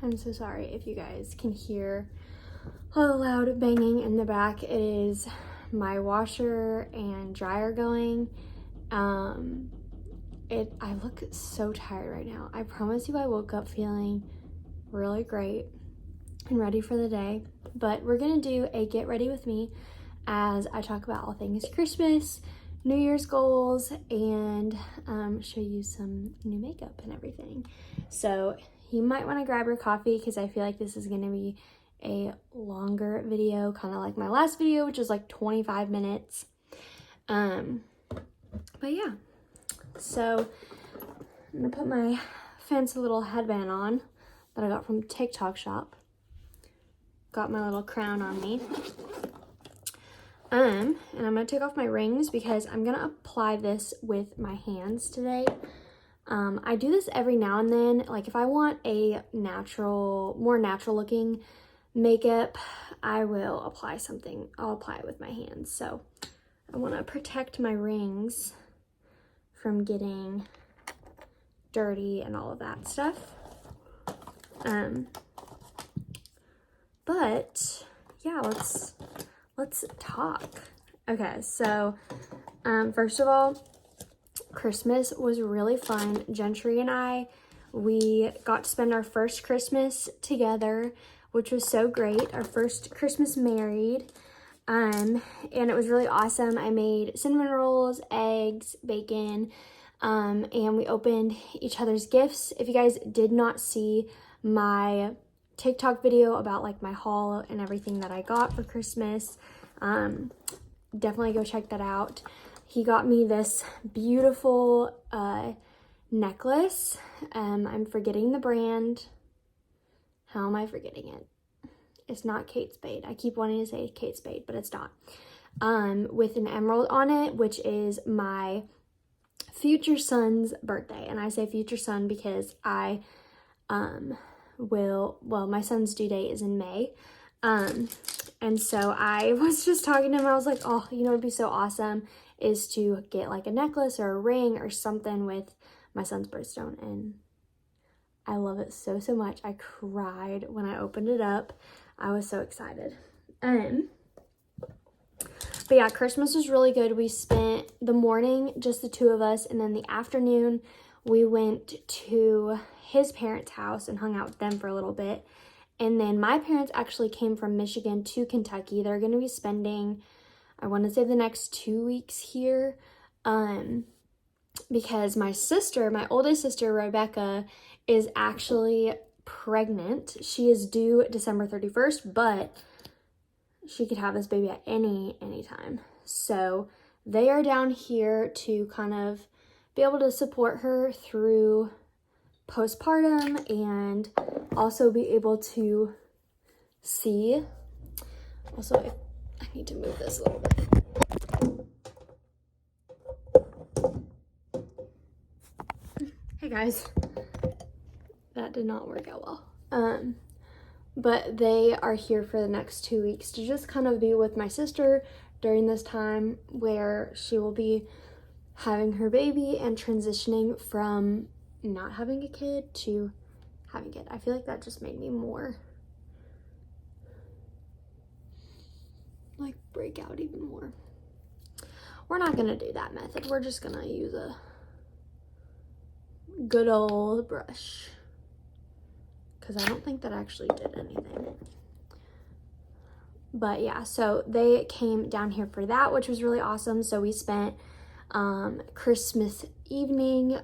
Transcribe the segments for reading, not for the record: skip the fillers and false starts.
I'm so sorry if you guys can hear all the loud banging in the back. It is my washer and dryer going. I look so tired right now. I promise you I woke up feeling really great and ready for the day. But we're gonna do a get ready with me as I talk about all things Christmas, New Year's goals, and show you some new makeup and everything. So you might want to grab your coffee because I feel like this is going to be a longer video, kind of like my last video, which is like 25 minutes. But yeah, so I'm going to put my fancy little headband on that I got from Tik Tok shop. Got my little crown on me. And I'm going to take off my rings because I'm going to apply this with my hands today. I do this every now and then. Like if I want a more natural looking makeup, I will apply something. I'll apply it with my hands. So I want to protect my rings from getting dirty and all of that stuff. But yeah, let's talk. Okay, so first of all, Christmas was really fun. Gentry and we got to spend our first Christmas together, which was so great. Our first Christmas married, and it was really awesome. I made cinnamon rolls, eggs, bacon, and we opened each other's gifts. If you guys did not see my TikTok video about like my haul and everything that I got for Christmas, definitely go check that out. He got me this beautiful necklace. I'm forgetting the brand. How am I forgetting it? It's not Kate Spade. I keep wanting to say Kate Spade, but it's not. With an emerald on it, which is my future son's birthday. And I say future son because my son's due date is in May. And so I was just talking to him. I was like, oh, you know, it'd be so awesome is to get like a necklace or a ring or something with my son's birthstone. And I love it so, so much. I cried when I opened it up. I was so excited. But yeah, Christmas was really good. We spent the morning, just the two of us, and then the afternoon we went to his parents' house and hung out with them for a little bit. And then my parents actually came from Michigan to Kentucky. They're going to be spending, I want to say, the next 2 weeks here, because my oldest sister, Rebecca, is actually pregnant. She is due December 31st, but she could have this baby at any time. So they are down here to kind of be able to support her through postpartum and also be able to see. Also, I need to move this a little bit. Hey guys, that did not work out well. But they are here for the next 2 weeks to just kind of be with my sister during this time where she will be having her baby and transitioning from not having a kid to having a kid. I feel like that just made me more like break out even more. We're not gonna do that method. We're just gonna use a good old brush because I don't think that actually did anything. But yeah, so they came down here for that, which was really awesome. So we spent Christmas evening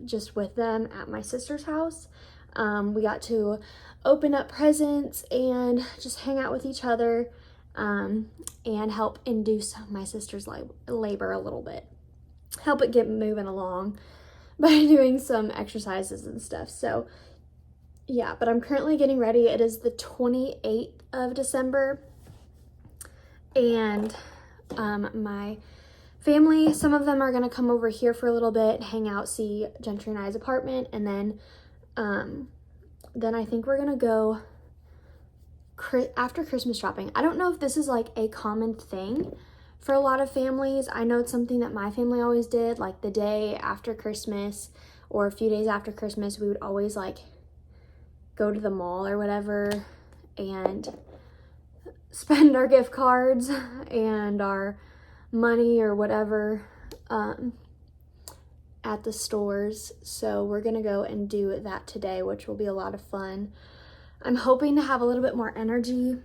just with them at my sister's house. We got to open up presents and just hang out with each other and help induce my sister's labor a little bit. Help it get moving along by doing some exercises and stuff. So yeah, but I'm currently getting ready. It is the 28th of December. And my family, some of them are going to come over here for a little bit, hang out, see Gentry and I's apartment. And then I think we're going to go after Christmas shopping. I don't know if this is like a common thing for a lot of families. I know it's something that my family always did, like the day after Christmas or a few days after Christmas, we would always like go to the mall or whatever and spend our gift cards and our money or whatever at the stores. So we're gonna go and do that today, which will be a lot of fun. I'm hoping to have a little bit more energy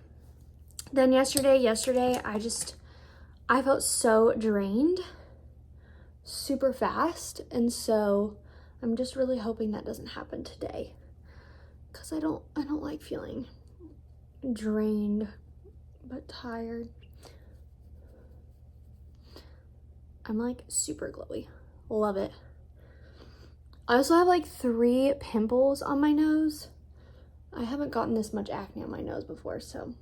than yesterday. Yesterday, I felt so drained super fast, and so I'm just really hoping that doesn't happen today, because I don't like feeling drained but tired. I'm like super glowy. Love it. I also have like 3 pimples on my nose. I haven't gotten this much acne on my nose before, so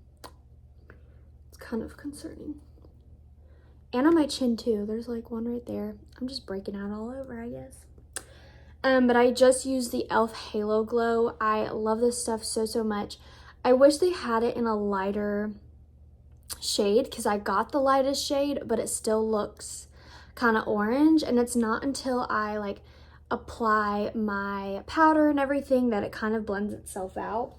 it's kind of concerning. And on my chin too. There's like one right there. I'm just breaking out all over, I guess. But I just used the e.l.f. Halo Glow. I love this stuff so much. I wish they had it in a lighter shade, because I got the lightest shade, but it still looks kind of orange, and it's not until I like apply my powder and everything that it kind of blends itself out.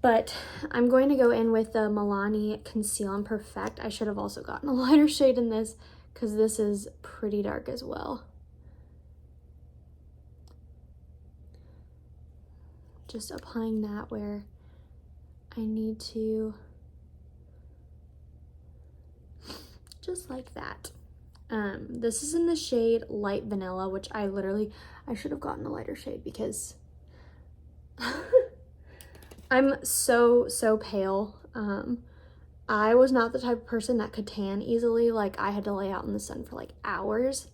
But I'm going to go in with the Milani Conceal and Perfect. I should have also gotten a lighter shade in this, because this is pretty dark as well. Just applying that where I need to, just like that. This is in the shade Light Vanilla, which I should have gotten a lighter shade, because I'm so pale. I was not the type of person that could tan easily. Like, I had to lay out in the sun for like hours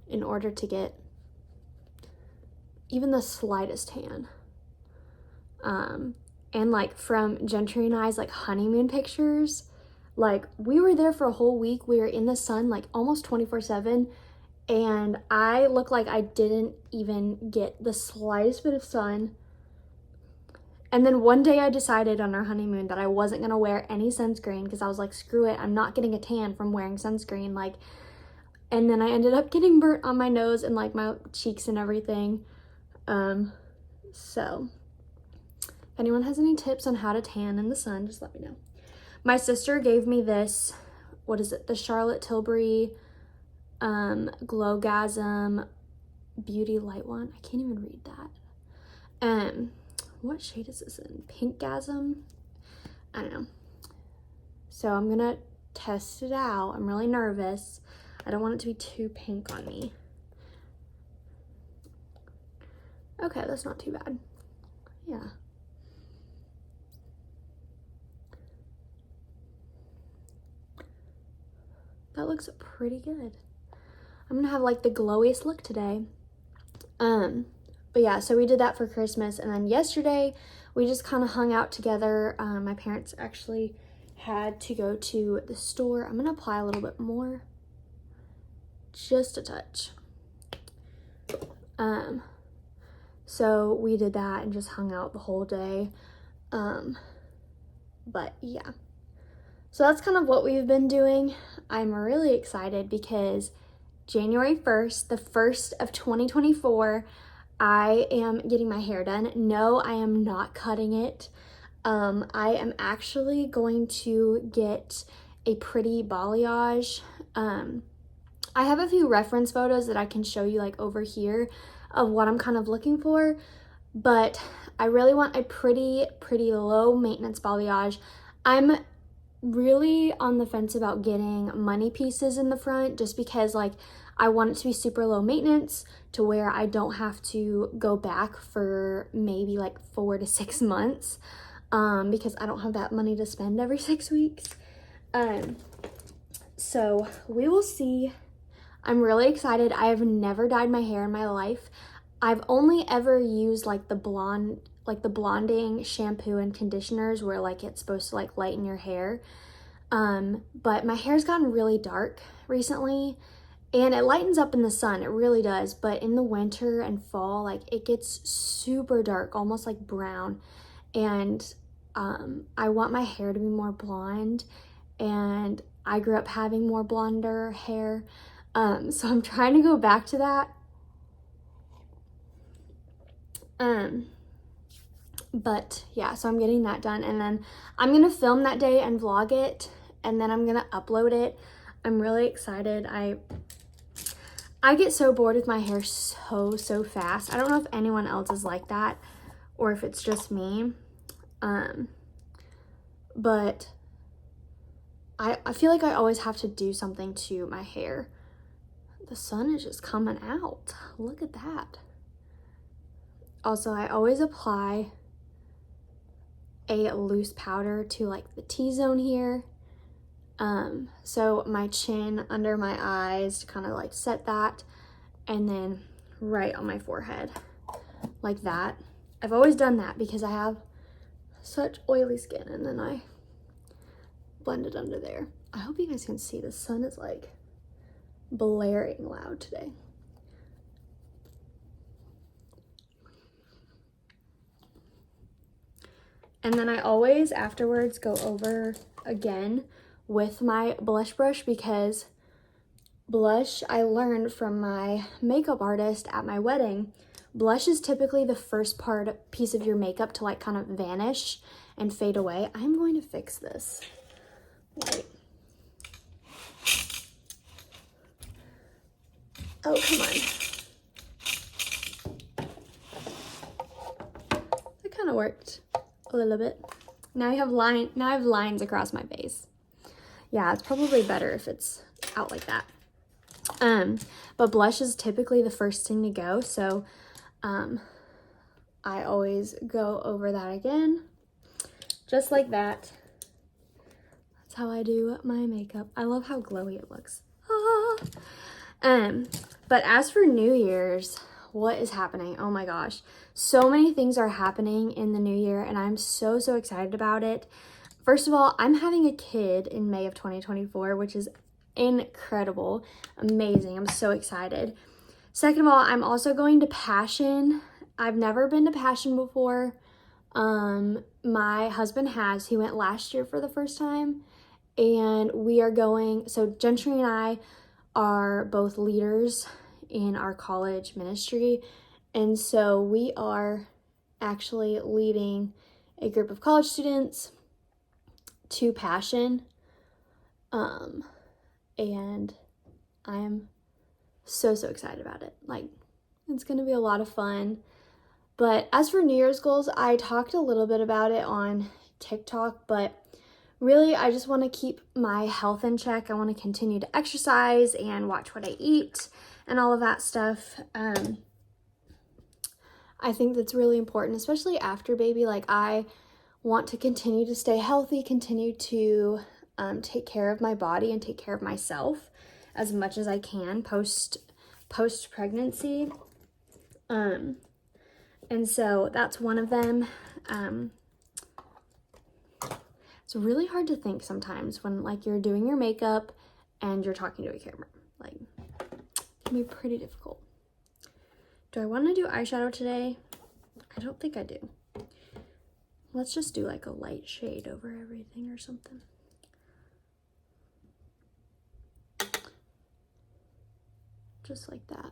in order to get even the slightest tan. And like from Gentry and I's like honeymoon pictures, like we were there for a whole week. We were in the sun like almost 24/7, and I looked like I didn't even get the slightest bit of sun. And then one day I decided on our honeymoon that I wasn't gonna wear any sunscreen, because I was like, screw it, I'm not getting a tan from wearing sunscreen. Like, and then I ended up getting burnt on my nose and like my cheeks and everything. So if anyone has any tips on how to tan in the sun, just let me know. My sister gave me this, what is it? The Charlotte Tilbury Glowgasm Beauty Light one. I can't even read that. What shade is this in? Pinkgasm? I don't know. So I'm gonna test it out. I'm really nervous. I don't want it to be too pink on me. Okay, that's not too bad. Yeah. That looks pretty good. I'm gonna have like the glowiest look today. But yeah, so we did that for Christmas, and then yesterday we just kind of hung out together. My parents actually had to go to the store. I'm gonna apply a little bit more, just a touch. So we did that and just hung out the whole day. But yeah, so that's kind of what we've been doing. I'm really excited because January 1st, the 1st of 2024, I am getting my hair done. No, I am not cutting it. I am actually going to get a pretty balayage. I have a few reference photos that I can show you like over here of what I'm kind of looking for, but I really want a pretty low maintenance balayage. I'm really on the fence about getting money pieces in the front, just because like I want it to be super low maintenance to where I don't have to go back for maybe like 4 to 6 months, because I don't have that money to spend every 6 weeks. So we will see. I'm really excited. I have never dyed my hair in my life. I've only ever used like the blonding shampoo and conditioners where like it's supposed to like lighten your hair. But my hair's gotten really dark recently, and it lightens up in the sun, it really does, but in the winter and fall, like it gets super dark, almost like brown. And I want my hair to be more blonde, and I grew up having more blonder hair. So I'm trying to go back to that. But yeah, so I'm getting that done, and then I'm gonna film that day and vlog it, and then I'm gonna upload it. I'm really excited. I get so bored with my hair so fast. I don't know if anyone else is like that or if it's just me. But I feel like I always have to do something to my hair. The sun is just coming out. Look at that. Also, I always apply a loose powder to like the T-zone here. So my chin, under my eyes, to kind of like set that, and then right on my forehead, like that. I've always done that because I have such oily skin, and then I blend it under there. I hope you guys can see the sun is like blaring loud today. And then I always afterwards go over again with my blush brush, because blush, I learned from my makeup artist at my wedding, blush is typically the first piece of your makeup to like kind of vanish and fade away. I'm going to fix this. Wait. Oh, come on. That kind of worked a little bit. Now I have lines across my face. Yeah, it's probably better if it's out like that. But blush is typically the first thing to go, so I always go over that again, just like that. That's how I do my makeup. I love how glowy it looks. But as for New Year's, what is happening? Oh my gosh, so many things are happening in the new year, and I'm so excited about it. First of all, I'm having a kid in May of 2024, which is incredible, amazing. I'm so excited. Second of all, I'm also going to Passion. I've never been to Passion before. My husband has. He went last year for the first time, and we are going. So Gentry and I are both leaders in our college ministry, and so we are actually leading a group of college students to Passion, and I'm so excited about it. Like, it's gonna be a lot of fun. But as for New Year's goals, I talked a little bit about it on TikTok, but really I just want to keep my health in check. I want to continue to exercise and watch what I eat and all of that stuff. I think that's really important, especially after baby. Like, I want to continue to stay healthy, continue to take care of my body and take care of myself as much as I can post pregnancy. And so that's one of them. It's really hard to think sometimes when like you're doing your makeup and you're talking to a camera. Like, it can be pretty difficult. Do I want to do eyeshadow today? I don't think I do. Let's just do like a light shade over everything or something. Just like that.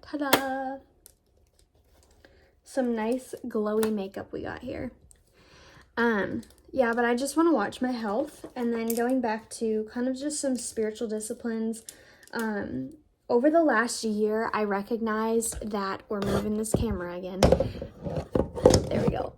Ta-da! Some nice glowy makeup we got here. Yeah, but I just want to watch my health, and then going back to kind of just some spiritual disciplines. Over the last year, I recognized that we're moving this camera again. There we go.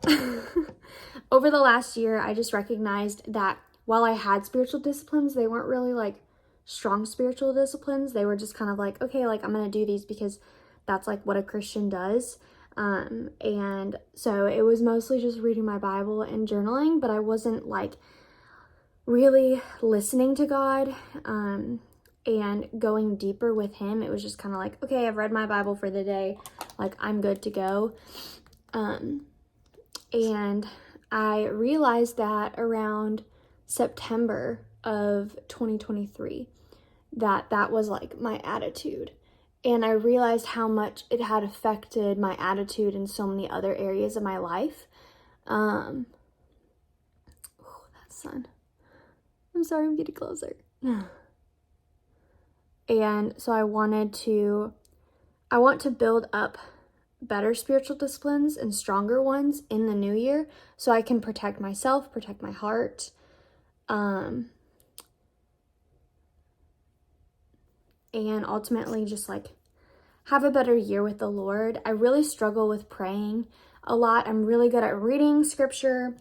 Over the last year, I just recognized that while I had spiritual disciplines, they weren't really like strong spiritual disciplines. They were just kind of like, okay, like I'm going to do these because that's like what a Christian does. And so it was mostly just reading my Bible and journaling, but I wasn't like really listening to God, and going deeper with him. It was just kind of like, okay, I've read my Bible for the day. Like, I'm good to go. And I realized that around September of 2023, that was like my attitude. And I realized how much it had affected my attitude in so many other areas of my life. That sun. I'm sorry, I'm getting closer. And so I want to build up better spiritual disciplines and stronger ones in the new year so I can protect myself, protect my heart, and ultimately just like have a better year with the Lord. I really struggle with praying a lot. I'm really good at reading scripture,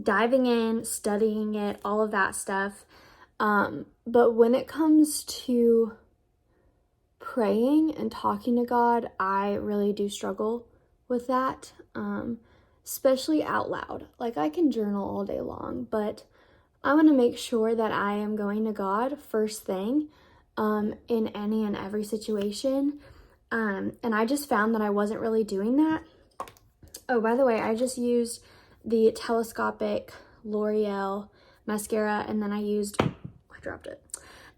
diving in, studying it, all of that stuff. But when it comes to praying and talking to God, I really do struggle with that, especially out loud. Like, I can journal all day long, but I want to make sure that I am going to God first thing in any and every situation. And I just found that I wasn't really doing that. Oh, by the way, I just used the telescopic L'Oreal mascara, and then I dropped it.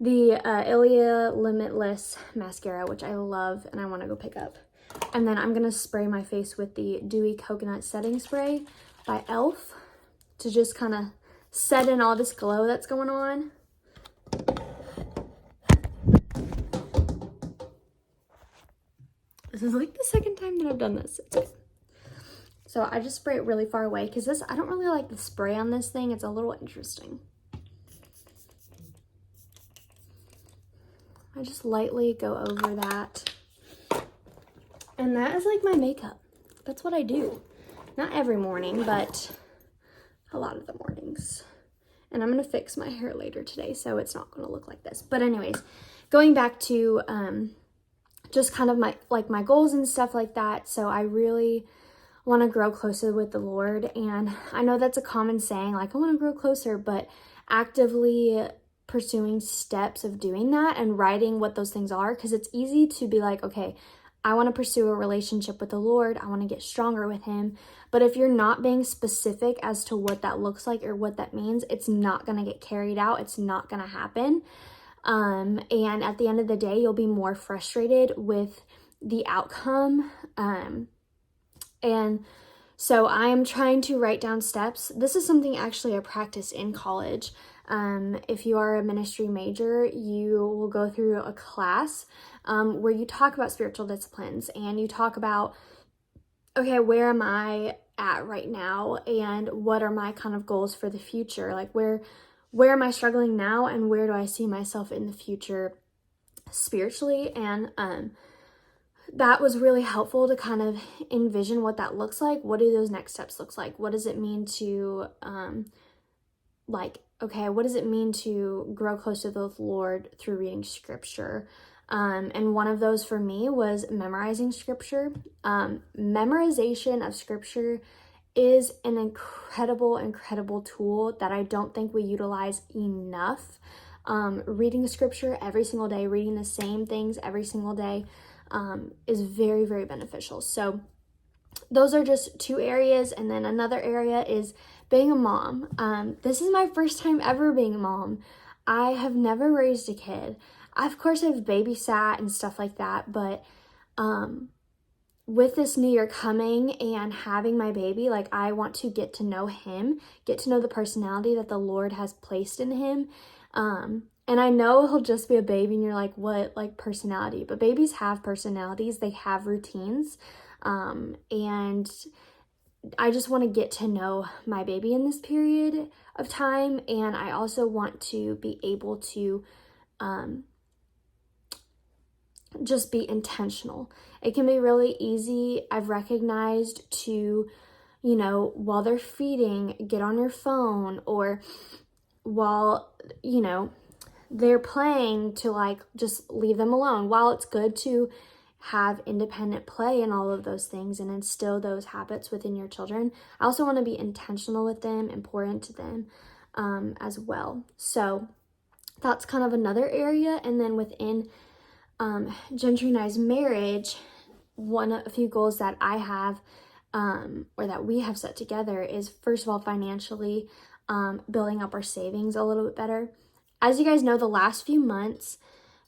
The Ilia Limitless mascara, which I love and I want to go pick up. And then I'm going to spray my face with the Dewy Coconut Setting Spray by e.l.f. to just kind of set in all this glow that's going on. This is like the second time that I've done this. It's good. So I just spray it really far away because I don't really like the spray on this thing. It's a little interesting. I just lightly go over that. And that is like my makeup. That's what I do. Not every morning, but a lot of the mornings. And I'm going to fix my hair later today, so it's not going to look like this. But anyways, going back to just kind of my goals and stuff like that. So I really want to grow closer with the Lord. And I know that's a common saying, like, I want to grow closer, but actively pursuing steps of doing that and writing what those things are, because it's easy to be like, okay, I want to pursue a relationship with the Lord. I want to get stronger with him. But if you're not being specific as to what that looks like or what that means, it's not going to get carried out. It's not going to happen. And at the end of the day, you'll be more frustrated with the outcome. And so I'm trying to write down steps. This is something actually I practice in college. If you are a ministry major, you will go through a class where you talk about spiritual disciplines and you talk about, okay, where am I at right now and what are my kind of goals for the future? Like where am I struggling now and where do I see myself in the future spiritually? And that was really helpful to kind of envision what that looks like. What do those next steps look like? What does it mean to what does it mean to grow closer to the Lord through reading scripture? And one of those for me was memorizing scripture. Memorization of scripture is an incredible tool that I don't think we utilize enough. Reading scripture every single day, reading the same things every single day is very, very beneficial. So those are just two areas. And then another area is being a mom. This is my first time ever being a mom. I have never raised a kid. Of course, I've babysat and stuff like that, but with this new year coming and having my baby, like, I want to get to know him, get to know the personality that the Lord has placed in him. And I know he'll just be a baby and you're like, what, like, personality? But babies have personalities, they have routines. And I just want to get to know my baby in this period of time. And I also want to be able to just be intentional. It can be really easy, I've recognized, to, while they're feeding, get on your phone, or while, they're playing, to like just leave them alone. While it's good to have independent play and all of those things and instill those habits within your children, I also want to be intentional with them and pour into them as well. So that's kind of another area. And then within Gentry and I's marriage, a few goals that I have or that we have set together is, first of all, financially building up our savings a little bit better. As you guys know, the last few months,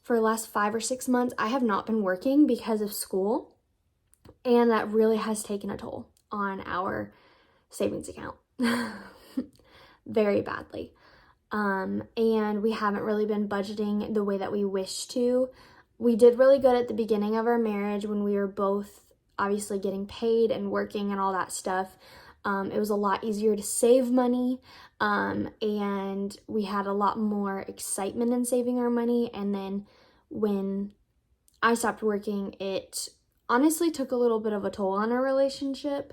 for the last 5 or 6 months, I have not been working because of school, and that really has taken a toll on our savings account very badly. and we haven't really been budgeting the way that we wish to. We did really good at the beginning of our marriage when we were both obviously getting paid and working and all that stuff. It was a lot easier to save money, and we had a lot more excitement in saving our money. And then when I stopped working, it honestly took a little bit of a toll on our relationship,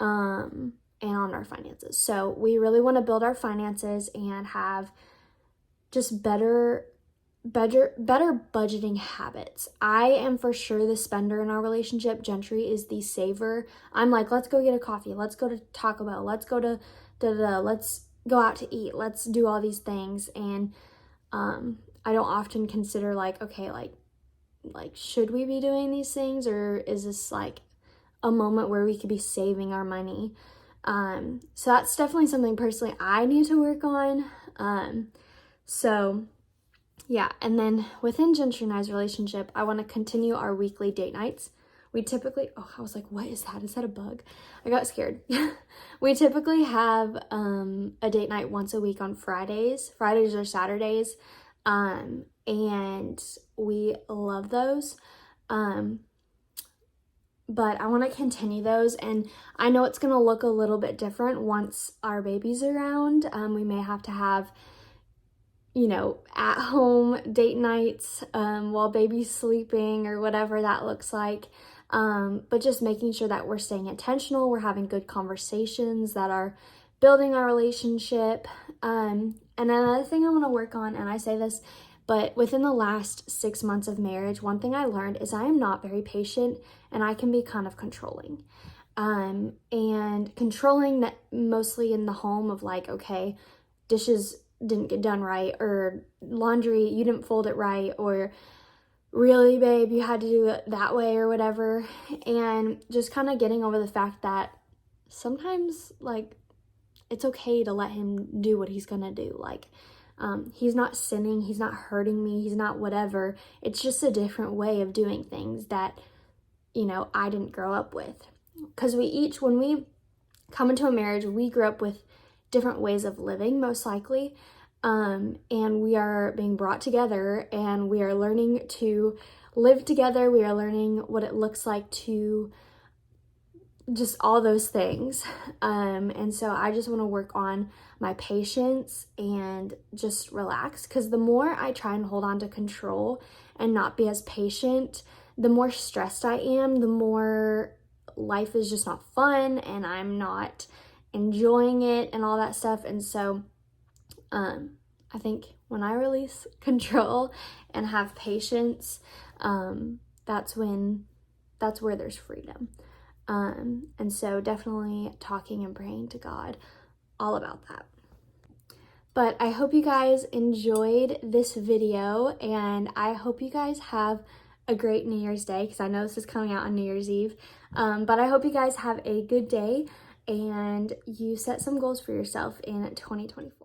and on our finances. So we really want to build our finances and have just better budgeting habits. I am for sure the spender in our relationship. Gentry is the saver. I'm like, let's go get a coffee. Let's go to Taco Bell. Let's go to let's go out to eat. Let's do all these things. And I don't often consider like, okay, like should we be doing these things, or is this like a moment where we could be saving our money? So that's definitely something personally I need to work on. So yeah, and then within Gentry and I's relationship, I want to continue our weekly date nights. We typically, I was like, what is that? Is that a bug? I got scared. We typically have a date night once a week on Fridays or Saturdays, and we love those. But I want to continue those, and I know it's going to look a little bit different once our baby's around. We may have to have, at home date nights while baby's sleeping or whatever that looks like. But just making sure that we're staying intentional, we're having good conversations that are building our relationship. And another thing I want to work on, and I say this, but within the last 6 months of marriage, one thing I learned is I am not very patient, and I can be kind of controlling. And controlling that mostly in the home of like, okay, dishes didn't get done right, or laundry, you didn't fold it right, or really, babe, you had to do it that way or whatever. And just kind of getting over the fact that sometimes like it's okay to let him do what he's gonna do. Like, he's not sinning, he's not hurting me, he's not whatever. It's just a different way of doing things that, I didn't grow up with. Because when we come into a marriage, we grew up with different ways of living, most likely. And we are being brought together, and we are learning to live together. We are learning what it looks like to just all those things. And so I just want to work on my patience and just relax, because the more I try and hold on to control and not be as patient, the more stressed I am, the more life is just not fun, and I'm not enjoying it and all that stuff. And so I think when I release control and have patience, that's where there's freedom. And so definitely talking and praying to God all about that. But I hope you guys enjoyed this video, and I hope you guys have a great New Year's Day, because I know this is coming out on New Year's Eve. But I hope you guys have a good day, and you set some goals for yourself in 2024.